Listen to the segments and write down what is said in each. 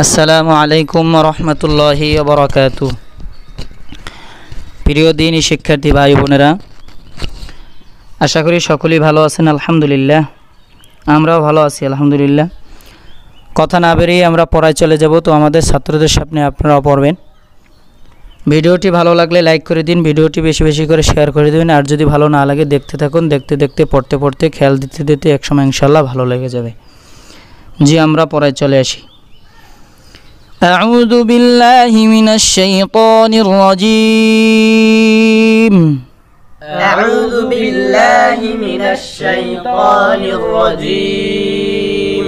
আসসালামু আলাইকুম রহমতুল্লাহি ওয়া বারাকাতুহু। প্রিয় দিনী শিক্ষার্থী ভাই বোনেরা, আশা করি সকলেই ভালো আছেন। আলহামদুলিল্লাহ, আমরাও ভালো আছি আলহামদুলিল্লাহ। কথা না বেরিয়ে আমরা পড়ায় চলে যাব। তো আমাদের ছাত্রদের সামনে আপনারাও পড়বেন। ভিডিওটি ভালো লাগলে লাইক করে দিন, ভিডিওটি বেশি বেশি করে শেয়ার করে দিবেন। আর যদি ভালো না লাগে দেখতে থাকুন, দেখতে দেখতে পড়তে পড়তে খেয়াল দিতে দিতে একসময় ইনশাআল্লাহ ভালো লেগে যাবে। জি, আমরা পড়ায় চলে আসি। أعوذ بالله من الشيطان الرجيم أعوذ بالله من الشيطان الرجيم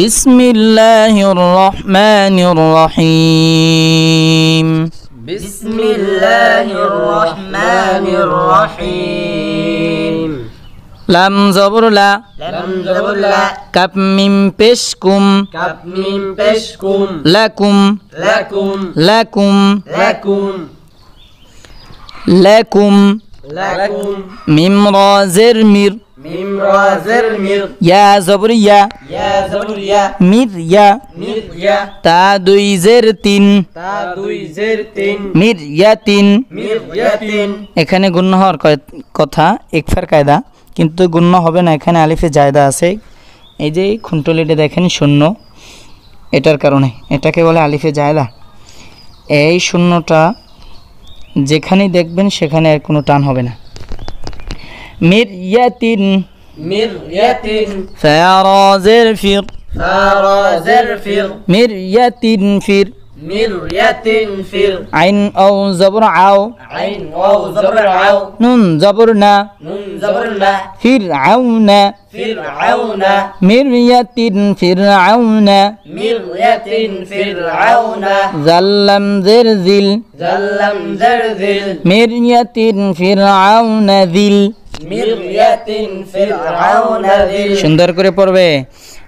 بسم الله الرحمن الرحيم بسم الله الرحمن الرحيم لم زبر لا لم زبر لا كف ميم بشكم كف ميم بشكم لكم لكم لكم لكم لكم لكم ميم را زر مير ميم را زر مير يا زبر يا يا زبر يا مير يا مير يا تا دوي زر তিন تا দুই জের তিন মির ইয়া তিন। মির ইয়াতিন এখানে গুণ্য হওয়ার কথা ইকফার কায়দা, কিন্তু গুণ্য হবে না। এখানে আলিফে জায়দা আছে। এই যে খুন্টলিটা দেখেন শূন্য, এটার কারণে এটাকে বলে আলিফে জায়দা। এই শূন্যটা যেখানেই দেখবেন সেখানে আর কোনো টান হবে না। মির ইয়াতিন মির ইয়াতিন ফারাজের ফির ফারা জের ফির মির ইয়াতিন ফির মির ইয়াতিন ফির আইন আও জবর আও আইন ওয়াও জবর আও নুন জবর না নুন জবর লা ফির আউনা ফির আউনা মির ইয়াতিন ফির আউনা মির ইয়াতিন ফির আউনা জাল্লাম জের জিল জাল্লাম জের জিল মির ইয়াতিন ফির আউনা জিল। মির ইয়াতিন ফির আউনা জিল সুন্দর করে পড়বে।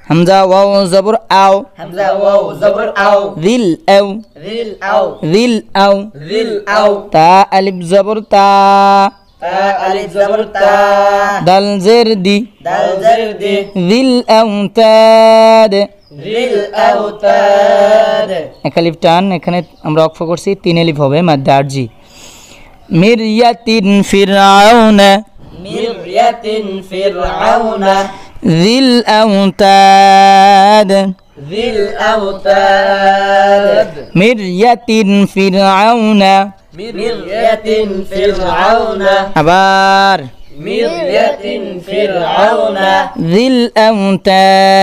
হামজা ওয়াও জবর আও হামজা ওয়াও জবর আও জিল আও জিল আও জিল আও জিল আও তা আলিফ জবর তা তা আলিফ জবর তা দাল জের দি দাল জের দি জিল আও তাদ জিল আওতাদ এক আলিফ টান। এখানে আমরা অক্ষ করছি, তিন আলিফ হবে মাদ্দে আরজি। মির ইয়াতিন ফির আউনা মির ইয়াতিন ফির আউনা জিল আও তাদ জিল আওতাদ মির ইয়াতিন ফির আউনা। মির ইয়াতিন ফির আউনা আবার মির ইয়াতিন ফির আউনা জিল আও তাদ